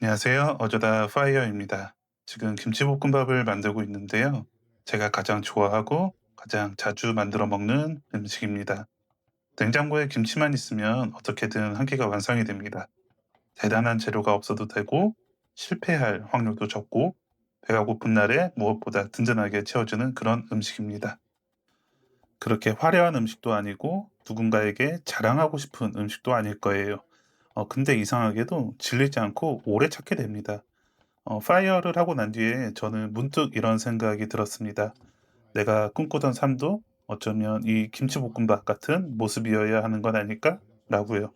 안녕하세요. 어쩌다 파이어입니다. 지금 김치볶음밥을 만들고 있는데요. 제가 가장 좋아하고 가장 자주 만들어 먹는 음식입니다. 냉장고에 김치만 있으면 어떻게든 한 끼가 완성이 됩니다. 대단한 재료가 없어도 되고 실패할 확률도 적고 배가 고픈 날에 무엇보다 든든하게 채워주는 그런 음식입니다. 그렇게 화려한 음식도 아니고 누군가에게 자랑하고 싶은 음식도 아닐 거예요. 근데 이상하게도 질리지 않고 오래 찾게 됩니다. 파이어를 하고 난 뒤에 저는 문득 이런 생각이 들었습니다. '내가 꿈꾸던 삶도 어쩌면 이 김치볶음밥 같은 모습이어야 하는 건 아닐까?'라고요.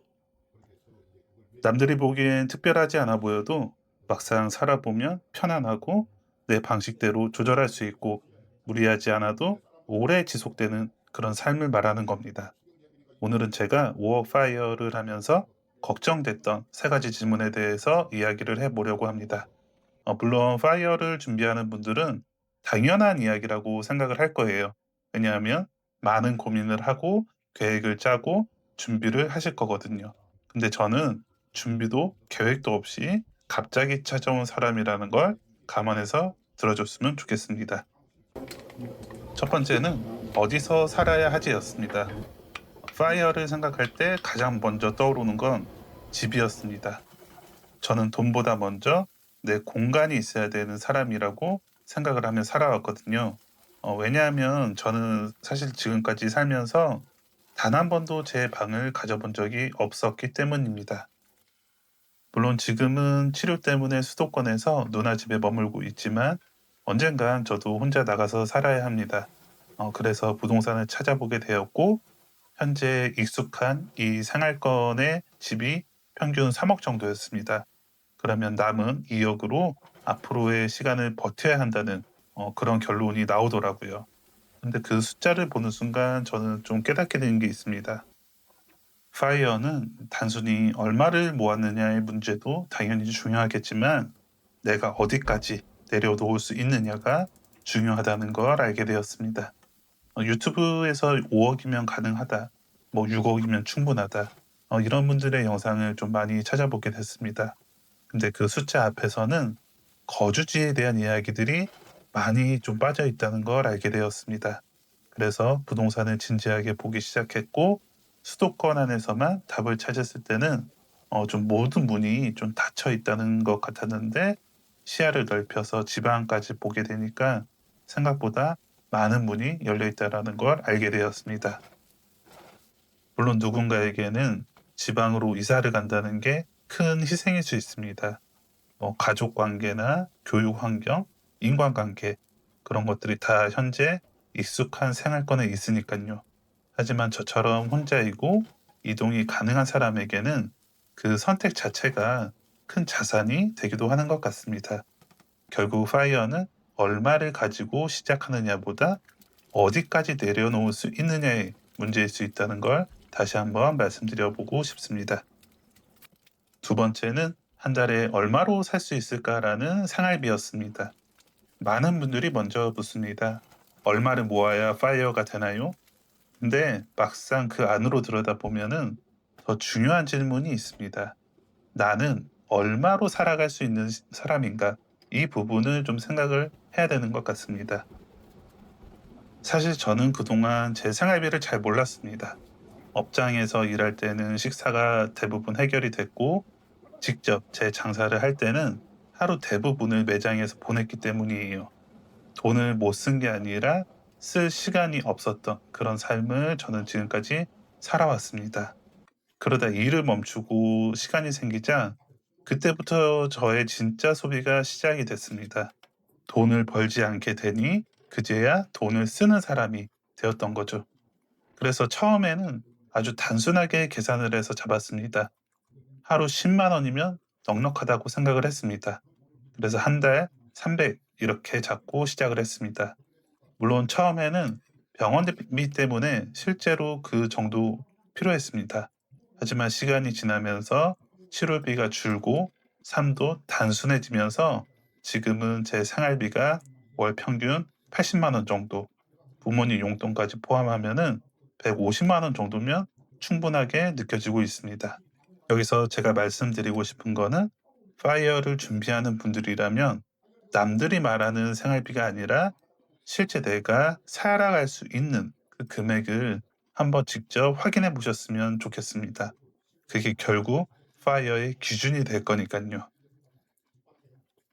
남들이 보기엔 특별하지 않아 보여도 막상 살아보면 편안하고 내 방식대로 조절할 수 있고 무리하지 않아도 오래 지속되는 그런 삶을 말하는 겁니다. 오늘은 제가 워파이어를 하면서 걱정됐던 세 가지 질문에 대해서 이야기를 해 보려고 합니다. 물론 파이어를 준비하는 분들은 당연한 이야기라고 생각을 할 거예요. 왜냐하면 많은 고민을 하고 계획을 짜고 준비를 하실 거거든요. 근데 저는 준비도 계획도 없이 갑자기 찾아온 사람이라는 걸 감안해서 들어줬으면 좋겠습니다. 첫 번째는 어디서 살아야 하지였습니다. 파이어를 생각할 때 가장 먼저 떠오르는 건 집이었습니다. 저는 돈보다 먼저 내 공간이 있어야 되는 사람이라고 생각을 하며 살아왔거든요. 왜냐하면 저는 사실 지금까지 살면서 단 한 번도 제 방을 가져본 적이 없었기 때문입니다. 물론 지금은 치료 때문에 수도권에서 누나 집에 머물고 있지만 언젠간 저도 혼자 나가서 살아야 합니다. 그래서 부동산을 찾아보게 되었고 현재 익숙한 이 생활권의 집이 평균 3억 정도였습니다. 그러면 남은 2 억으로 앞으로의 시간을 버텨야 한다는 그런 결론이 나오더라고요. 근데 그 숫자를 보는 순간 저는 좀 깨닫게 되는 게 있습니다. 파이어는 단순히 얼마를 모았느냐의 문제도 당연히 중요하겠지만 내가 어디까지 내려놓을 수 있느냐가 중요하다는 걸 알게 되었습니다. 유튜브에서 5 억이면 가능하다, 뭐 6 억이면 충분하다, 이런 분들의 영상을 좀 많이 찾아보게 됐습니다. 근데 그 숫자 앞에서는 거주지에 대한 이야기들이 많이 좀 빠져 있다는 걸 알게 되었습니다. 그래서 부동산을 진지하게 보기 시작했고 수도권 안에서만 답을 찾았을 때는 좀 모든 문이 좀 닫혀 있다는 것 같았는데 시야를 넓혀서 지방까지 보게 되니까 생각보다 많은 문이 열려 있다라는 걸 알게 되었습니다. 물론 누군가에게는 지방으로 이사를 간다는 게 큰 희생일 수 있습니다. 가족 관계나 교육 환경, 인간관계 그런 것들이 다 현재 익숙한 생활권에 있으니깐요. 하지만 저처럼 혼자이고 이동이 가능한 사람에게는 그 선택 자체가 큰 자산이 되기도 하는 것 같습니다. 결국 파이어는 얼마를 가지고 시작하느냐보다 어디까지 내려놓을 수 있느냐의 문제일 수 있다는 걸 다시 한번 말씀드려 보고 싶습니다. 두 번째는 한 달에 얼마로 살 수 있을까라는 생활비였습니다. 많은 분들이 먼저 묻습니다. 얼마를 모아야 파이어가 되나요? 근데 막상 그 안으로 들여다보면은 더 중요한 질문이 있습니다. 나는 얼마로 살아갈 수 있는 사람인가? 이 부분을 좀 생각을 해야 되는 것 같습니다. 사실 저는 그동안 제 생활비를 잘 몰랐습니다. 업장에서 일할 때는 식사가 대부분 해결이 됐고 직접 제 장사를 할 때는 하루 대부분을 매장에서 보냈기 때문이에요. 돈을 못 쓴 게 아니라 쓸 시간이 없었던 그런 삶을 저는 지금까지 살아왔습니다. 그러다 일을 멈추고 시간이 생기자 그때부터 저의 진짜 소비가 시작이 됐습니다. 돈을 벌지 않게 되니 그제야 돈을 쓰는 사람이 되었던 거죠. 그래서 처음에는 아주 단순하게 계산을 해서 잡았습니다. 하루 10만 원이면 넉넉하다고 생각을 했습니다. 그래서 한 달 300 이렇게 잡고 시작을 했습니다. 물론 처음에는 병원비 때문에 실제로 그 정도 필요했습니다. 하지만 시간이 지나면서 치료비가 줄고 삶도 단순해지면서 지금은 제 생활비가 월 평균 80만 원 정도, 부모님 용돈까지 포함하면은 150만 원 정도면 충분하게 느껴지고 있습니다. 여기서 제가 말씀드리고 싶은 거는 파이어를 준비하는 분들이라면 남들이 말하는 생활비가 아니라 실제 내가 살아갈 수 있는 그 금액을 한번 직접 확인해 보셨으면 좋겠습니다. 그게 결국 파이어의 기준이 될 거니깐요.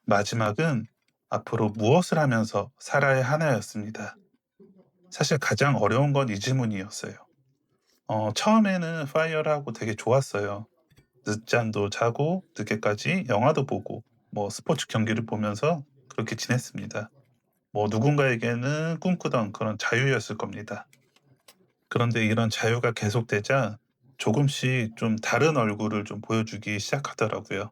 마지막은 앞으로 무엇을 하면서 살아야 하나였습니다. 사실 가장 어려운 건 이 질문이었어요. 처음에는 파이어를 하고 되게 좋았어요. 늦잠도 자고 늦게까지 영화도 보고 뭐 스포츠 경기를 보면서 그렇게 지냈습니다. 뭐 누군가에게는 꿈꾸던 그런 자유였을 겁니다. 그런데 이런 자유가 계속되자 조금씩 좀 다른 얼굴을 좀 보여주기 시작하더라고요.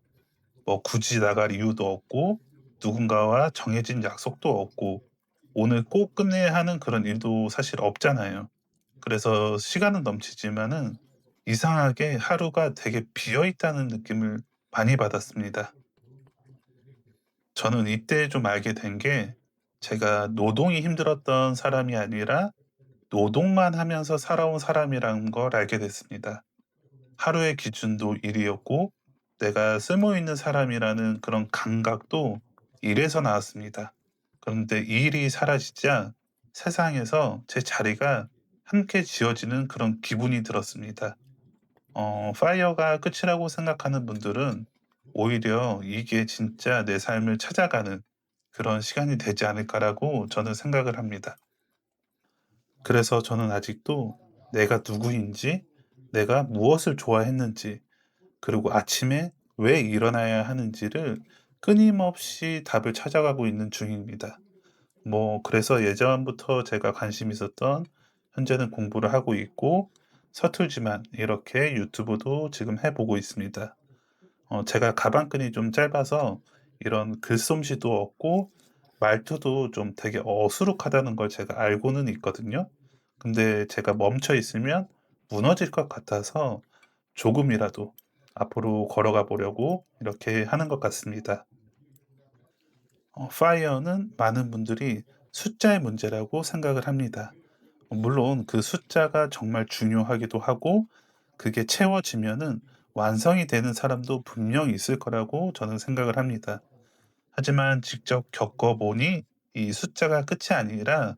뭐 굳이 나갈 이유도 없고 누군가와 정해진 약속도 없고 오늘 꼭 끝내야 하는 그런 일도 사실 없잖아요. 그래서 시간은 넘치지만은 이상하게 하루가 되게 비어 있다는 느낌을 많이 받았습니다. 저는 이때 좀 알게 된 게 제가 노동이 힘들었던 사람이 아니라 노동만 하면서 살아온 사람이라는 걸 알게 됐습니다. 하루의 기준도 일이었고 내가 쓸모 있는 사람이라는 그런 감각도 일에서 나왔습니다. 그런데 이 일이 사라지자 세상에서 제 자리가 함께 지어지는 그런 기분이 들었습니다. 파이어가 끝이라고 생각하는 분들은 오히려 이게 진짜 내 삶을 찾아가는 그런 시간이 되지 않을까라고 저는 생각을 합니다. 그래서 저는 아직도 내가 누구인지, 내가 무엇을 좋아했는지, 그리고 아침에 왜 일어나야 하는지를 끊임없이 답을 찾아가고 있는 중입니다. 뭐 그래서 예전부터 제가 관심 있었던 현재는 공부를 하고 있고 서툴지만 이렇게 유튜브도 지금 해 보고 있습니다. 제가 가방끈이 좀 짧아서 이런 글솜씨도 없고 말투도 좀 되게 어수룩하다는 걸 제가 알고는 있거든요. 근데 제가 멈춰 있으면 무너질 것 같아서 조금이라도 앞으로 걸어가 보려고 이렇게 하는 것 같습니다. FIRE는 많은 분들이 숫자의 문제라고 생각을 합니다. 물론 그 숫자가 정말 중요하기도 하고 그게 채워지면은 완성이 되는 사람도 분명히 있을 거라고 저는 생각을 합니다. 하지만 직접 겪어보니 이 숫자가 끝이 아니라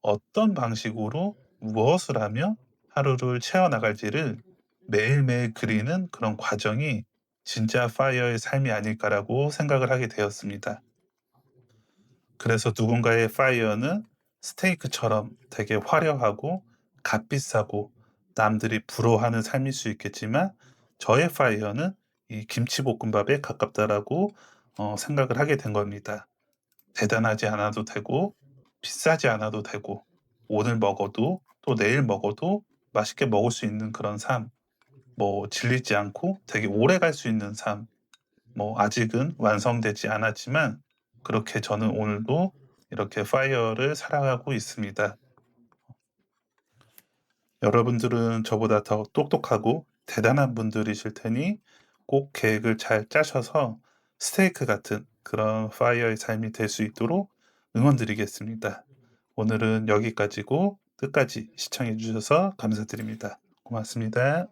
어떤 방식으로 무엇을 하며 하루를 채워나갈지를 매일매일 그리는 그런 과정이 진짜 파이어의 삶이 아닐까라고 생각을 하게 되었습니다. 그래서 누군가의 파이어는 스테이크처럼 되게 화려하고 값비싸고 남들이 부러워하는 삶일 수 있겠지만 저의 파이어는 이 김치볶음밥에 가깝다라고 생각을 하게 된 겁니다. 대단하지 않아도 되고 비싸지 않아도 되고 오늘 먹어도 또 내일 먹어도 맛있게 먹을 수 있는 그런 삶, 뭐 질리지 않고 되게 오래 갈 수 있는 삶, 뭐 아직은 완성되지 않았지만 그렇게 저는 오늘도 이렇게 파이어를 살아가고 있습니다. 여러분들은 저보다 더 똑똑하고 대단한 분들이실 테니 꼭 계획을 잘 짜셔서 스테이크 같은 그런 파이어의 삶이 될 수 있도록 응원드리겠습니다. 오늘은 여기까지고 끝까지 시청해 주셔서 감사드립니다. 고맙습니다.